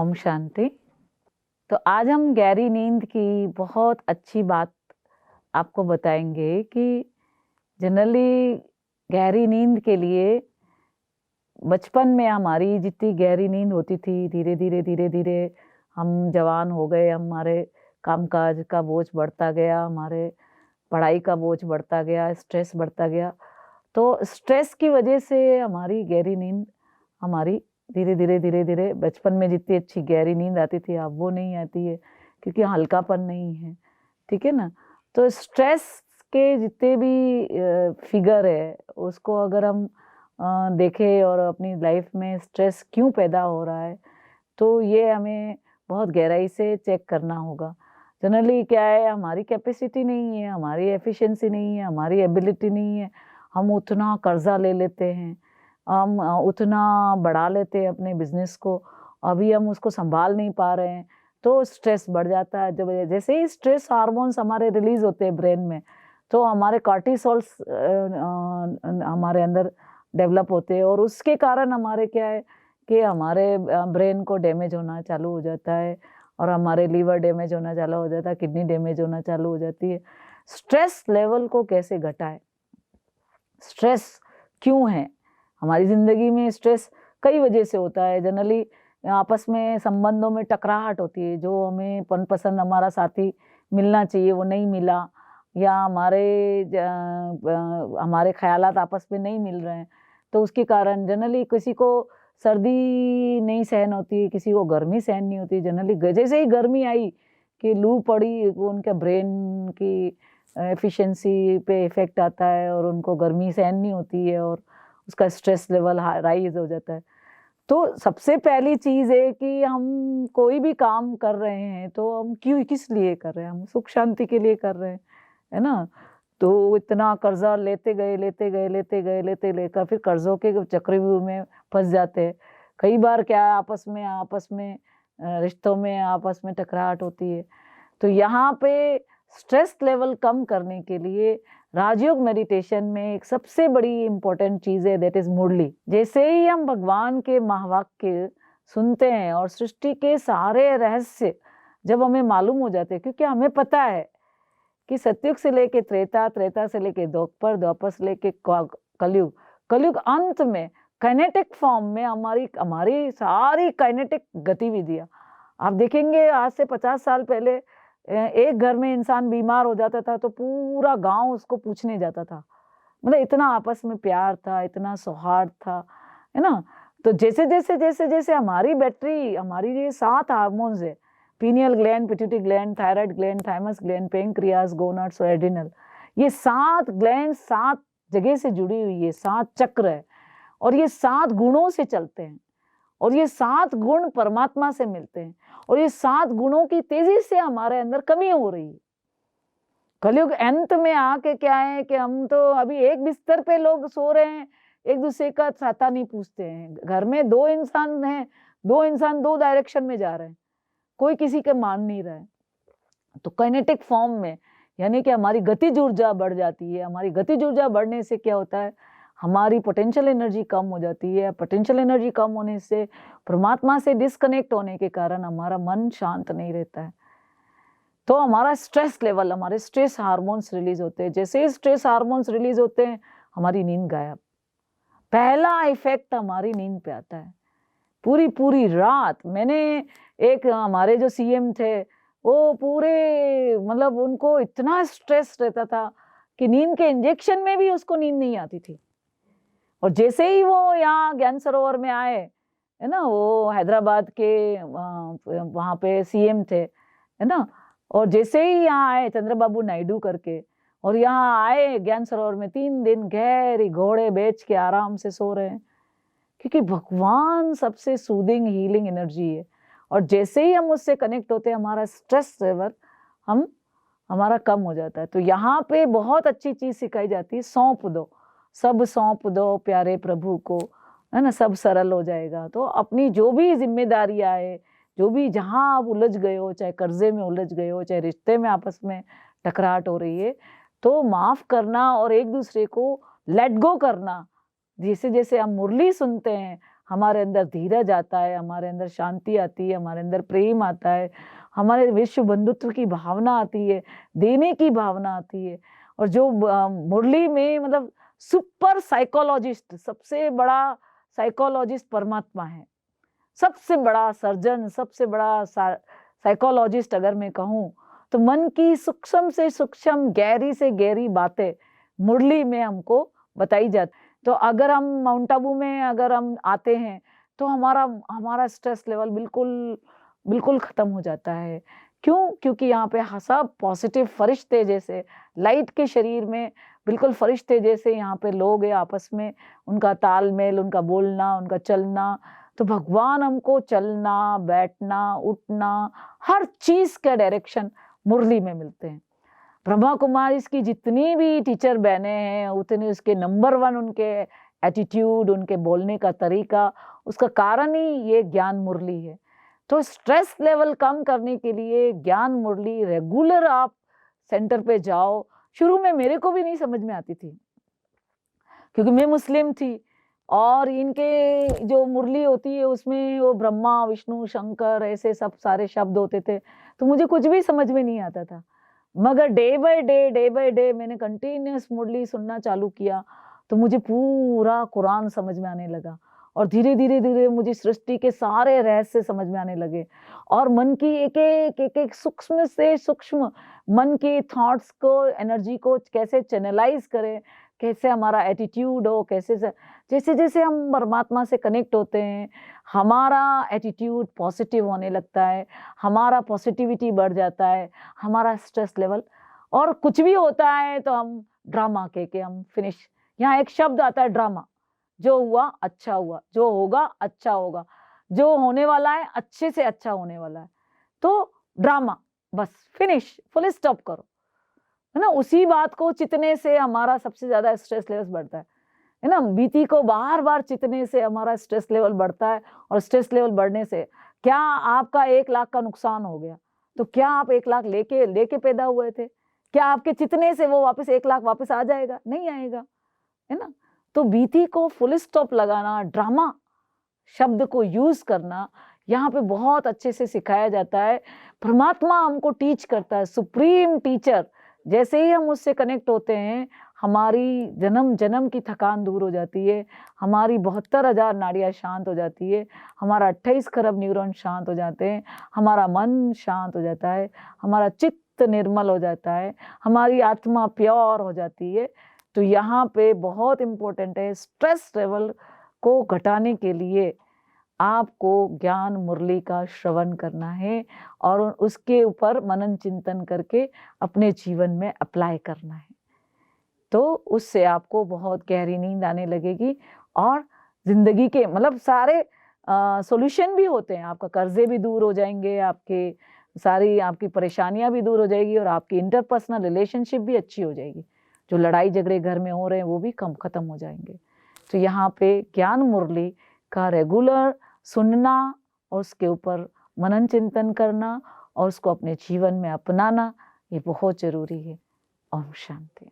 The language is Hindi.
ओम शांति। तो आज हम गहरी नींद की बहुत अच्छी बात आपको बताएंगे कि जनरली गहरी नींद के लिए बचपन में हमारी जितनी गहरी नींद होती थी, धीरे धीरे धीरे धीरे हम जवान हो गए, हमारे कामकाज का बोझ बढ़ता गया, हमारे पढ़ाई का बोझ बढ़ता गया, स्ट्रेस बढ़ता गया। तो स्ट्रेस की वजह से हमारी गहरी नींद हमारी धीरे धीरे धीरे धीरे बचपन में जितनी अच्छी गहरी नींद आती थी अब वो नहीं आती है, क्योंकि हल्कापन नहीं है। ठीक है ना। तो स्ट्रेस के जितने भी फिगर है उसको अगर हम देखें और अपनी लाइफ में स्ट्रेस क्यों पैदा हो रहा है, तो ये हमें बहुत गहराई से चेक करना होगा। जनरली क्या है, हमारी कैपेसिटी नहीं है, हमारी एफिशिएंसी नहीं है, हमारी एबिलिटी नहीं है। हम उतना कर्जा ले लेते हैं, हम उतना बढ़ा लेते हैं अपने बिजनेस को, अभी हम उसको संभाल नहीं पा रहे हैं, तो स्ट्रेस बढ़ जाता है। जब जैसे ही स्ट्रेस हार्मोन्स हमारे रिलीज होते हैं ब्रेन में, तो हमारे कॉर्टिसोल्स हमारे अंदर डेवलप होते हैं, और उसके कारण हमारे क्या है कि हमारे ब्रेन को डैमेज होना चालू हो जाता है, और हमारे लीवर डैमेज होना चालू हो जाता है, किडनी डैमेज होना चालू हो जाती है। स्ट्रेस लेवल को कैसे घटाएं, स्ट्रेस क्यों है हमारी ज़िंदगी में? स्ट्रेस कई वजह से होता है। जनरली आपस में संबंधों में टकराहट होती है, जो हमें मनपसंद हमारा साथी मिलना चाहिए वो नहीं मिला, या हमारे ख्यालात आपस में नहीं मिल रहे हैं, तो उसके कारण जनरली किसी को सर्दी नहीं सहन होती, किसी को गर्मी सहन नहीं होती। जनरली जैसे ही गर्मी आई कि लू पड़ी, वो उनके ब्रेन की एफिशिएंसी पे इफेक्ट आता है, और उनको गर्मी सहन नहीं होती है, और उसका स्ट्रेस लेवल राइज हो जाता है। तो सबसे पहली चीज़ है कि हम कोई भी काम कर रहे हैं तो हम किस लिए कर रहे हैं? हम सुख शांति के लिए कर रहे हैं, है ना। तो इतना कर्जा लेते गए लेते गए लेते गए लेते लेकर फिर कर्जों के चक्रव्यूह में फंस जाते हैं। कई बार क्या है, आपस में रिश्तों में आपस में टकराहट होती है। तो यहाँ पे स्ट्रेस लेवल कम करने के लिए राजयोग मेडिटेशन में एक सबसे बड़ी इंपॉर्टेंट चीज़ है, दैट इज मुरली। जैसे ही हम भगवान के महावाक्य सुनते हैं और सृष्टि के सारे रहस्य जब हमें मालूम हो जाते हैं, क्योंकि हमें पता है कि सतयुग से लेके त्रेता, त्रेता से लेके द्वापर, द्वापर से लेके कलयुग, कलयुग अंत में काइनेटिक फॉर्म में हमारी सारी काइनेटिक गतिविधियां आप देखेंगे। आज से 50 साल पहले एक घर में इंसान बीमार हो जाता था तो पूरा गांव उसको पूछने जाता था। मतलब इतना आपस में प्यार था, इतना सौहार्द था, है ना। तो जैसे जैसे जैसे जैसे हमारी बैटरी, हमारी ये 7 हार्मोन्स है, pineal gland, pituitary gland, thyroid gland, thymus gland, pancreas, gonads और एड्रिनल, ये 7 ग्लैंड 7 जगह से जुड़ी हुई है, 7 चक्र है, और ये 7 गुणों से चलते हैं, और ये 7 गुण परमात्मा से मिलते हैं, और ये 7 गुणों की तेजी से हमारे अंदर कमी हो रही है। कलयुग अंत में आके क्या है कि हम तो अभी एक बिस्तर पे लोग सो रहे हैं, एक दूसरे का छाता नहीं पूछते हैं। घर में 2 इंसान हैं, 2 इंसान 2 डायरेक्शन में जा रहे हैं, कोई किसी के मान नहीं रहा है। तो काइनेटिक फॉर्म में यानी कि हमारी गतिज ऊर्जा बढ़ जाती है। हमारी गतिज ऊर्जा बढ़ने से क्या होता है, हमारी पोटेंशियल एनर्जी कम हो जाती है। पोटेंशियल एनर्जी कम होने से, परमात्मा से डिस्कनेक्ट होने के कारण हमारा मन शांत नहीं रहता है। तो हमारा स्ट्रेस लेवल, हमारे स्ट्रेस हार्मोन्स रिलीज होते हैं। जैसे ही स्ट्रेस हार्मोन्स रिलीज होते हैं, हमारी नींद गायब। पहला इफेक्ट हमारी नींद पे आता है। पूरी पूरी रात मैंने एक हमारे जो सीएम थे, वो पूरे मतलब उनको इतना स्ट्रेस रहता था कि नींद के इंजेक्शन में भी उसको नींद नहीं आती थी। और जैसे ही वो यहाँ ज्ञान सरोवर में आए, है ना, वो हैदराबाद के वहाँ पे सीएम थे, है ना, और जैसे ही यहाँ आए चंद्रबाबू नायडू करके, और यहाँ आए ज्ञान सरोवर में 3 दिन गहरी घोड़े बेच के आराम से सो रहे हैं, क्योंकि भगवान सबसे सूदिंग हीलिंग एनर्जी है। और जैसे ही हम उससे कनेक्ट होते हैं, हमारा स्ट्रेस लेवल हमारा कम हो जाता है। तो यहाँ पे बहुत अच्छी चीज सिखाई जाती है, सौंप दो, सब सौंप दो प्यारे प्रभु को, है ना, सब सरल हो जाएगा। तो अपनी जो भी जिम्मेदारियां है, जो भी जहाँ आप उलझ गए हो, चाहे कर्जे में उलझ गए हो, चाहे रिश्ते में आपस में टकराहट हो रही है, तो माफ करना और एक दूसरे को लेट गो करना। जैसे जैसे हम मुरली सुनते हैं, हमारे अंदर धीरज आता है, हमारे अंदर शांति आती है, हमारे अंदर प्रेम आता है, हमारे विश्व बंधुत्व की भावना आती है, देने की भावना आती है। और जो मुरली में मतलब सुपर साइकोलॉजिस्ट, सबसे बड़ा साइकोलॉजिस्ट परमात्मा है, सबसे बड़ा सर्जन, सबसे बड़ा साइकोलॉजिस्ट अगर मैं कहूँ तो मन की सूक्ष्म से सूक्ष्म, गहरी से गहरी बातें मुरली में हमको बताई जाती। तो अगर हम माउंट आबू में अगर हम आते हैं तो हमारा स्ट्रेस लेवल बिल्कुल खत्म हो जाता है। क्यों? क्योंकि यहाँ पे सब पॉजिटिव फरिश्ते जैसे लाइट के शरीर में बिल्कुल फरिश्ते जैसे यहाँ पे लोग हैं, आपस में उनका तालमेल, उनका बोलना, उनका चलना। तो भगवान हमको चलना, बैठना, उठना, हर चीज का डायरेक्शन मुरली में मिलते हैं। ब्रह्मा कुमारी की जितनी भी टीचर बहने हैं उतने उसके नंबर 1 उनके एटीट्यूड, उनके बोलने का तरीका, उसका कारण ही ये ज्ञान मुरली है। तो स्ट्रेस लेवल कम करने के लिए ज्ञान मुरली रेगुलर आप सेंटर पे जाओ। शुरू में मेरे को भी नहीं समझ में आती थी क्योंकि मैं मुस्लिम थी और इनके जो मुरली होती है उसमें वो ब्रह्मा, विष्णु, शंकर ऐसे सब सारे शब्द होते थे, तो मुझे कुछ भी समझ में नहीं आता था। मगर डे बाय डे मैंने कंटिन्यूस मुरली सुनना चालू किया तो मुझे पूरा कुरान समझ में आने लगा और धीरे धीरे मुझे सृष्टि के सारे रहस्य समझ में आने लगे और मन की एक सूक्ष्म से सूक्ष्म मन के थॉट्स को, एनर्जी को कैसे चैनलाइज करें, कैसे हमारा एटीट्यूड हो, कैसे जैसे जैसे हम परमात्मा से कनेक्ट होते हैं हमारा एटीट्यूड पॉजिटिव होने लगता है, हमारा पॉजिटिविटी बढ़ जाता है, हमारा स्ट्रेस लेवल। और कुछ भी होता है तो हम ड्रामा के हम फिनिश। यहाँ एक शब्द आता है ड्रामा, जो हुआ अच्छा हुआ, जो होगा अच्छा होगा, जो होने वाला है अच्छे से अच्छा होने वाला है, तो ड्रामा बस फिनिश, फुल स्टॉप करो, है ना। उसी बात को चितने से हमारा सबसे ज्यादा स्ट्रेस लेवल बढ़ता है ना। बीती को बार बार चितने से हमारा स्ट्रेस लेवल बढ़ता है और स्ट्रेस लेवल बढ़ने से क्या आपका 1 लाख का नुकसान हो गया तो क्या आप 1 लाख लेके पैदा हुए थे? क्या आपके चितने से वो वापस 1 लाख वापस आ जाएगा? नहीं आएगा, है ना। तो बीती को फुल स्टॉप लगाना, ड्रामा शब्द को यूज करना यहाँ पे बहुत अच्छे से सिखाया जाता है। परमात्मा हमको टीच करता है, सुप्रीम टीचर। जैसे ही हम उससे कनेक्ट होते हैं हमारी जन्म जन्म की थकान दूर हो जाती है, हमारी 72,000 नाड़ियाँ शांत हो जाती है, हमारा 28 खरब न्यूरॉन शांत हो जाते हैं, हमारा मन शांत हो जाता है, हमारा चित्त निर्मल हो जाता है, हमारी आत्मा प्योर हो जाती है। तो यहाँ पे बहुत इम्पोर्टेंट है, स्ट्रेस लेवल को घटाने के लिए आपको ज्ञान मुरली का श्रवण करना है और उसके ऊपर मनन चिंतन करके अपने जीवन में अप्लाई करना है। तो उससे आपको बहुत गहरी नींद आने लगेगी और जिंदगी के मतलब सारे सॉल्यूशन भी होते हैं। आपका कर्जे भी दूर हो जाएंगे, आपके सारी आपकी परेशानियां भी दूर हो जाएगी और आपकी इंटरपर्सनल रिलेशनशिप भी अच्छी हो जाएगी। जो लड़ाई झगड़े घर में हो रहे हैं वो भी खत्म हो जाएंगे। तो यहाँ पे ज्ञान मुरली का रेगुलर सुनना और उसके ऊपर मनन चिंतन करना और उसको अपने जीवन में अपनाना ये बहुत जरूरी है। ओम शांति।